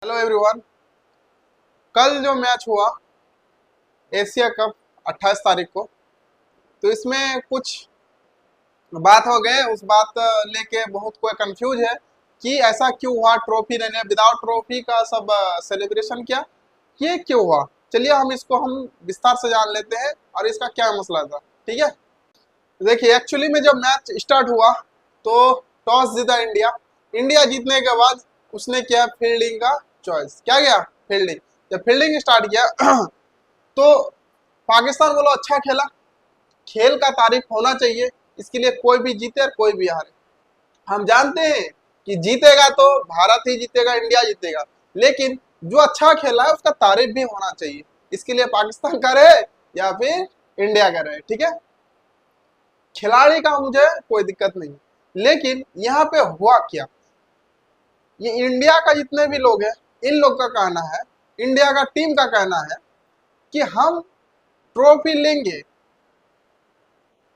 Hello everyone. कल जो match हुआ एशिया कप 28 तारीख को, तो इसमें कुछ बात हो गए। उस बात लेके बहुत कोई कंफ्यूज है कि ऐसा क्यों हुआ, ट्रॉफी लेने विदाउट ट्रॉफी का सब सेलिब्रेशन किया, ये क्यों हुआ। चलिए हम विस्तार से जान लेते हैं और इसका क्या मसला था। ठीक है, देखिए एक्चुअली में जब मैच स्टार्ट हुआ तो टॉस जीता इंडिया। इंडिया जीतने के बाद उसने किया फील्डिंग का चॉइस। क्या किया? फील्डिंग। जब फील्डिंग स्टार्ट किया तो पाकिस्तान बोलो अच्छा खेला। खेल का तारीफ होना चाहिए, इसके लिए कोई भी जीते और कोई भी हारे। हम जानते हैं कि जीतेगा तो भारत ही जीतेगा, इंडिया जीतेगा, लेकिन जो अच्छा खेला है उसका तारीफ भी होना चाहिए। इसके लिए पाकिस्तान करे या फिर इंडिया करे, ठीक है। खिलाड़ी का मुझे कोई दिक्कत नहीं, लेकिन यहाँ पे हुआ क्या, ये इंडिया का जितने भी लोग हैं इन लोग का कहना है, इंडिया का टीम का कहना है कि हम ट्रॉफी लेंगे,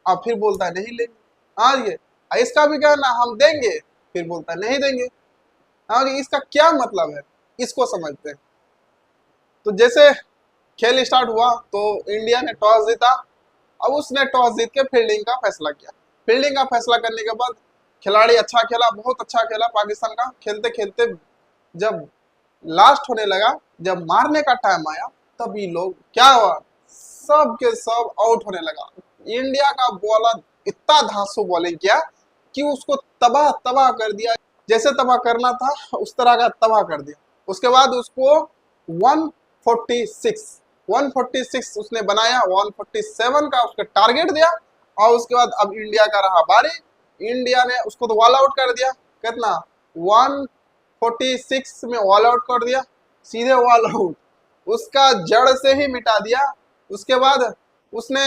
और फिर बोलता है नहीं लेंगे। हाँ ये इसका भी कहना हम देंगे, फिर बोलता है नहीं देंगे। हाँ इसका क्या मतलब है, इसको समझते हैं। तो जैसे खेल स्टार्ट हुआ तो इंडिया ने टॉस जीता। अब उसने टॉस जीत के फील्डिंग का फैसला किया। फील्डिंग का फैसला करने के बाद खिलाड़ी अच्छा खेला, बहुत अच्छा खेला पाकिस्तान का। खेलते खेलते जब लास्ट होने लगा, जब मारने का टाइम आया, तभी लोग क्या हुआ, सब के सब आउट होने लगा। इंडिया का बॉलर इतना धांसू बॉलिंग किया कि उसको तबाह तबाह कर दिया। जैसे तबाह करना था उस तरह का तबाह कर दिया। उसके बाद उसको 146 146 उसने बनाया, 147 का उसका टारगेट दिया। और उसके बाद अब इंडिया का रहा बारी। इंडिया ने उसको तो ऑल आउट कर दिया। कितना? 146 में ऑल आउट कर दिया, सीधे ऑल आउट, उसका जड़ से ही मिटा दिया। उसके बाद उसने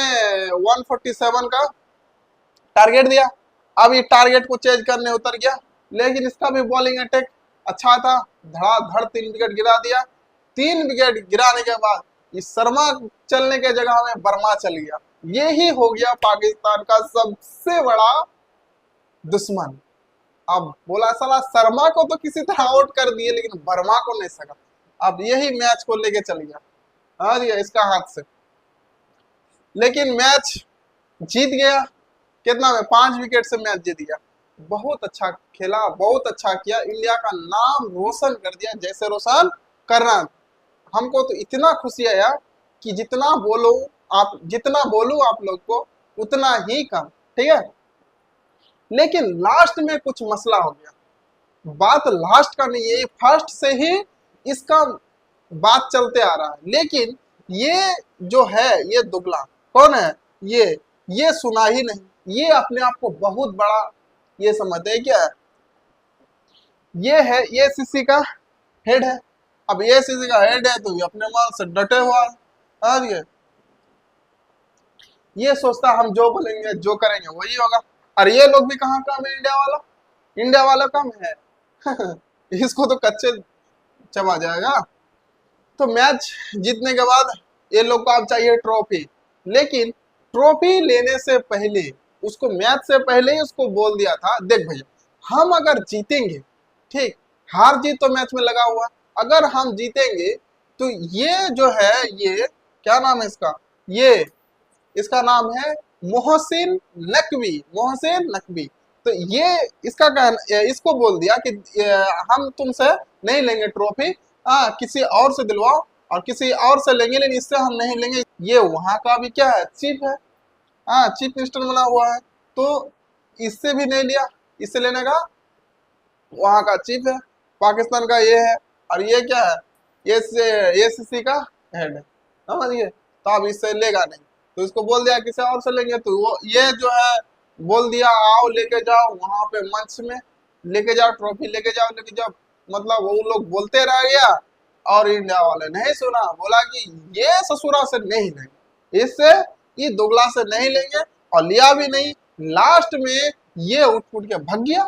147 का टारगेट दिया। अब ये टारगेट को चेंज करने उतर गया, लेकिन इसका भी बॉलिंग अटैक अच्छा था, धड़ाधड़ 3 विकेट गिरा दिया। 3 विकेट गिराने के बाद इस शर्मा चलने के जगह में वर्मा चल गया। ये ही हो गया पाकिस्तान का सबसे बड़ा दुश्मन। अब बोला साला शर्मा को तो किसी तरह आउट कर दिए, लेकिन वर्मा को नहीं सका। अब यही मैच को लेके चल गया, हाँ जी, इसका हाथ से। लेकिन मैच जीत गया। कितना में? 5 विकेट से मैच जीत गया। बहुत अच्छा खेला, बहुत अच्छा किया, इंडिया का नाम रोशन कर दिया जैसे रोशन करना। हमको तो इतना खुशी आया कि जितना बोलूं आप लोग को उतना ही कम, ठीक है। लेकिन लास्ट में कुछ मसला हो गया। बात लास्ट का नहीं है, फर्स्ट से ही इसका बात चलते आ रहा है। लेकिन ये जो है, ये दुगला कौन है, ये सुना ही नहीं। ये अपने आप को बहुत बड़ा ये समझते हैं। क्या है ये? है ये सीसी का हेड है। अब ये सीसी का हेड है तो ये अपने मान से डटे हुआ है। और ये सोचता हम जो बोलेंगे जो करेंगे वही होगा। और ये लोग भी कहाँ काम है, इंडिया वाला काम है। इसको तो कच्चे चबा जाएगा। तो मैच जीतने के बाद ये लोग को अब चाहिए ट्रॉफी। लेकिन ट्रॉफी लेने से पहले उसको, मैच से पहले ही उसको बोल दिया था, देख भैया हम अगर जीतेंगे, ठीक, हार जीत तो मैच में लगा हुआ, अगर हम जीतेंगे तो ये जो है, ये क्या नाम है इसका, ये इसका नाम है मोहसिन नकवी। मोहसिन नकवी। तो ये इसका कहना, इसको बोल दिया कि हम तुमसे नहीं लेंगे ट्रॉफी, किसी और से दिलवाओ, और किसी और से लेंगे, लेकिन इससे हम नहीं लेंगे। ये वहां का भी क्या है, चीफ है। हाँ, चीफ मिनिस्टर बना हुआ है, तो इससे भी नहीं लिया। इससे लेने का वहां का चीफ है, पाकिस्तान का ये है। और ये क्या है, ये ACC का हेड है, समझिए। तो अब इससे लेगा नहीं, तो इसको बोल दिया किसी और से लेंगे। तो वो ये जो है बोल दिया आओ लेके जाओ वहां पे मंच में, लेके जाओ ट्रॉफी, लेके जाओ लेके जाओ। मतलब वो लोग बोलते रह गया और इंडिया वाले नहीं सुना, बोला कि ये ससुरा से नहीं लेंगे, इससे ये दोगला से नहीं लेंगे, और लिया भी नहीं। लास्ट में ये उठ उठ के भाग गया।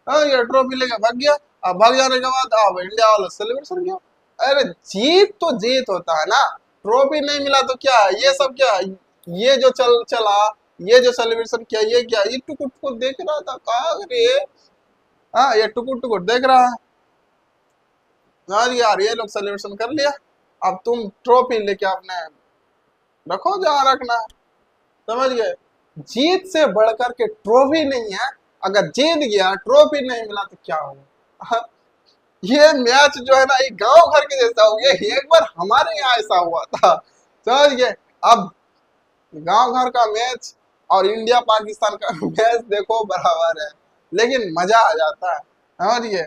ये ट्रॉफी लेके भाग गया। अब भाग जाने के बाद अब इंडिया वाला सेलिब्रेशन किया। अरे जीत तो जीत होता है ना, ट्रॉफी नहीं मिला तो क्या, ये सब क्या, ये जो चला, ये जो सेलिब्रेशन किया, ये क्या, ये टुकुर टुकुर देख रहा था, कहा अरे हाँ, ये टुकुर टुकुर देख रहा है। यार ये लोग सेलिब्रेशन कर लिया, अब तुम ट्रॉफी लेके अपने रखो जहाँ रखना है, समझ गए। जीत से बढ़कर के ट्रॉफी नहीं है, अगर जीत गया ट्रॉफी नहीं मिला तो क्या होगा। ये मैच जो है ना, ये गांव घर के जैसा हो गया। एक बार हमारे यहाँ ऐसा हुआ था, समझ गए। अब गांव घर का मैच और इंडिया पाकिस्तान का मैच देखो बराबर है, लेकिन मजा आ जाता है, समझिए।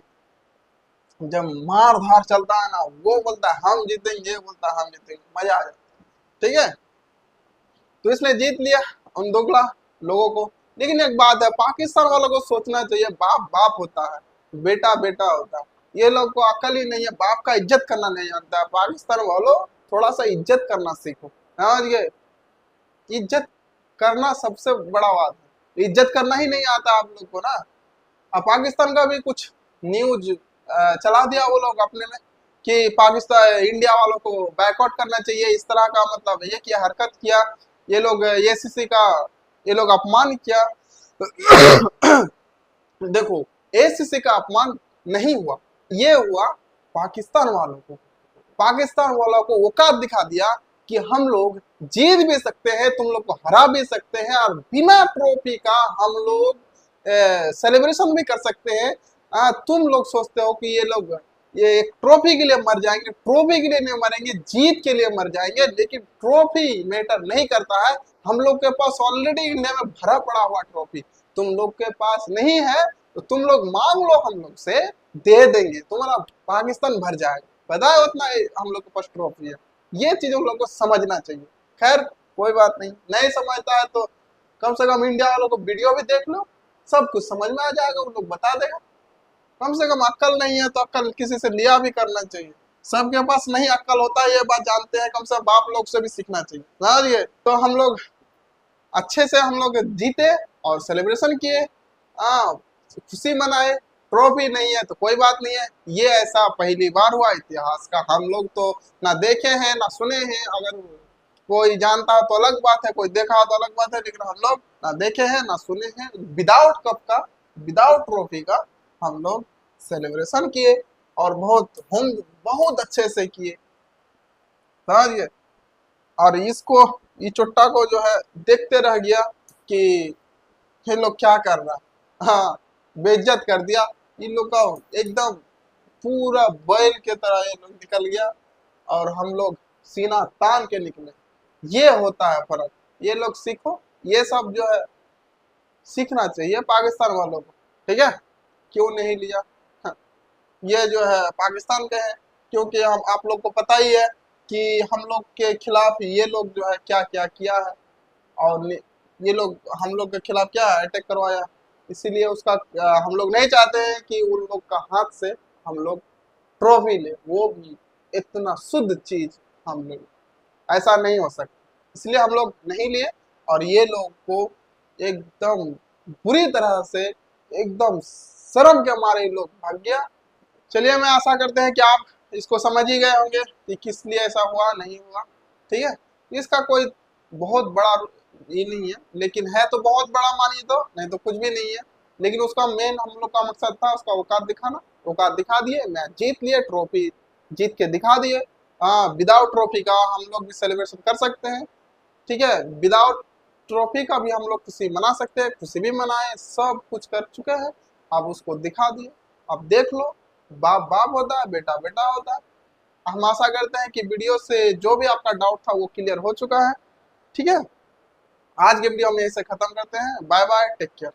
जब मार धार चलता है ना, वो बोलता है हम जीतेंगे, ये बोलता है हम जीतेंगे, मजा आ जाता है, ठीक है। तो इसने जीत लिया उन दोगला लोगों को। लेकिन एक बात है, पाकिस्तान वालों को सोचना चाहिए, बाप बाप होता है, बेटा बेटा होता है। ये लोग को अकल ही नहीं है, बाप का इज्जत करना नहीं जानता है। पाकिस्तान वालों थोड़ा सा इज्जत करना सीखो, समझ गए। इज्जत करना सबसे बड़ा बात है, इज्जत करना ही नहीं आता आप लोग को ना। अब पाकिस्तान का भी कुछ न्यूज चला दिया वो लोग अपने में कि पाकिस्तान इंडिया वालों को बैकआउट करना चाहिए, इस तरह का मतलब ये किया, हरकत किया ये लोग, एसीसी का ये लोग अपमान किया। देखो, एसीसी का अपमान नहीं हुआ, ये हुआ पाकिस्तान वालों को। पाकिस्तान वालों को औकात दिखा दिया कि हम लोग जीत भी सकते हैं, तुम लोग को हरा भी सकते हैं, और बिना ट्रॉफी का हम लोग सेलिब्रेशन भी कर सकते हैं। तुम लोग सोचते हो कि ये लोग ये एक ट्रॉफी के लिए मर जाएंगे, ट्रॉफी के लिए नहीं मरेंगे, जीत के लिए मर जाएंगे। लेकिन ट्रॉफी मैटर नहीं करता है, हम लोग के पास ऑलरेडी इंडिया में भरा पड़ा हुआ ट्रॉफी, तुम लोग के पास नहीं है तो तुम लोग मांग लो, हम लोग से दे देंगे, तुम्हारा पाकिस्तान भर जाएगा, पता है उतना हम लोग के पास ट्रॉफी है। ये चीज हम लोग को समझना चाहिए। खैर कोई बात नहीं, नहीं समझता है तो कम से कम इंडिया वालों को वीडियो भी देख लो, सब कुछ समझ में आ जाएगा, वो लोग बता देगा। कम से कम अक्ल नहीं है तो अक्ल किसी से लिया भी करना चाहिए। सबके पास नहीं अक्ल होता है, ये बात जानते हैं, कम से कम बाप लोग से भी सीखना चाहिए, समझिए। तो हम लोग अच्छे से हम लोग जीते और सेलिब्रेशन किए, हाँ खुशी मनाए। ट्रॉफी नहीं है तो कोई बात नहीं है, ये ऐसा पहली बार हुआ इतिहास का, हम लोग तो ना देखे हैं ना सुने हैं। अगर कोई जानता है तो अलग बात है, कोई देखा हो तो अलग बात है, लेकिन हम लोग ना देखे हैं ना सुने हैं। विदाउट कप का, विदाउट ट्रॉफी का हम लोग सेलिब्रेशन किए और बहुत अच्छे से किए, समझिए। और इसको, ये चुट्टा को जो है देखते रह गया कि ये लोग क्या कर रहा है, हाँ बेइज्जत कर दिया इन लोग का एकदम, पूरा बैल के तरह ये लोग निकल गया और हम लोग सीना तान के निकले। ये होता है फर्क, ये लोग सीखो, ये सब जो है सीखना चाहिए पाकिस्तान वालों को, ठीक है। क्यों नहीं लिया, हाँ, ये जो है पाकिस्तान के हैं, क्योंकि हम आप लोग को पता ही है कि हम लोग के खिलाफ ये लोग जो है क्या क्या किया है, और ये लोग हम लोग के खिलाफ क्या अटैक करवाया। इसीलिए उसका हम लोग नहीं चाहते हैं कि उन लोग का हाथ से हम लोग ट्रॉफी ले, वो भी इतना शुद्ध चीज हम लोग, ऐसा नहीं हो सकता, इसलिए हम लोग नहीं लिए। और ये लोग को एकदम बुरी तरह से, एकदम शर्म के मारे लोग भाग गया। चलिए, मैं आशा करते हैं कि आप इसको समझ ही गए होंगे कि किस लिए ऐसा हुआ नहीं हुआ, ठीक है। इसका कोई बहुत बड़ा ये नहीं है, लेकिन है तो बहुत बड़ा मानिए तो, नहीं तो कुछ भी नहीं है। लेकिन उसका मेन हम लोग का मकसद था उसका औकात दिखाना, औकात दिखा दिए, मैच जीत लिए, ट्रॉफी जीत के दिखा दिए। हाँ, विदाउट ट्रॉफी का हम लोग भी सेलिब्रेशन कर सकते हैं, ठीक है। विदाउट ट्रॉफी का भी हम लोग खुशी मना सकते हैं, खुशी भी मनाए, सब कुछ कर चुके हैं, अब उसको दिखा दिए। अब देख लो, बाप बाप होता है, बेटा बेटा होता है। हम आशा करते हैं कि वीडियो से जो भी आपका डाउट था वो क्लियर हो चुका है, ठीक है। आज के वीडियो में इसे खत्म करते हैं, बाय बाय, टेक केयर।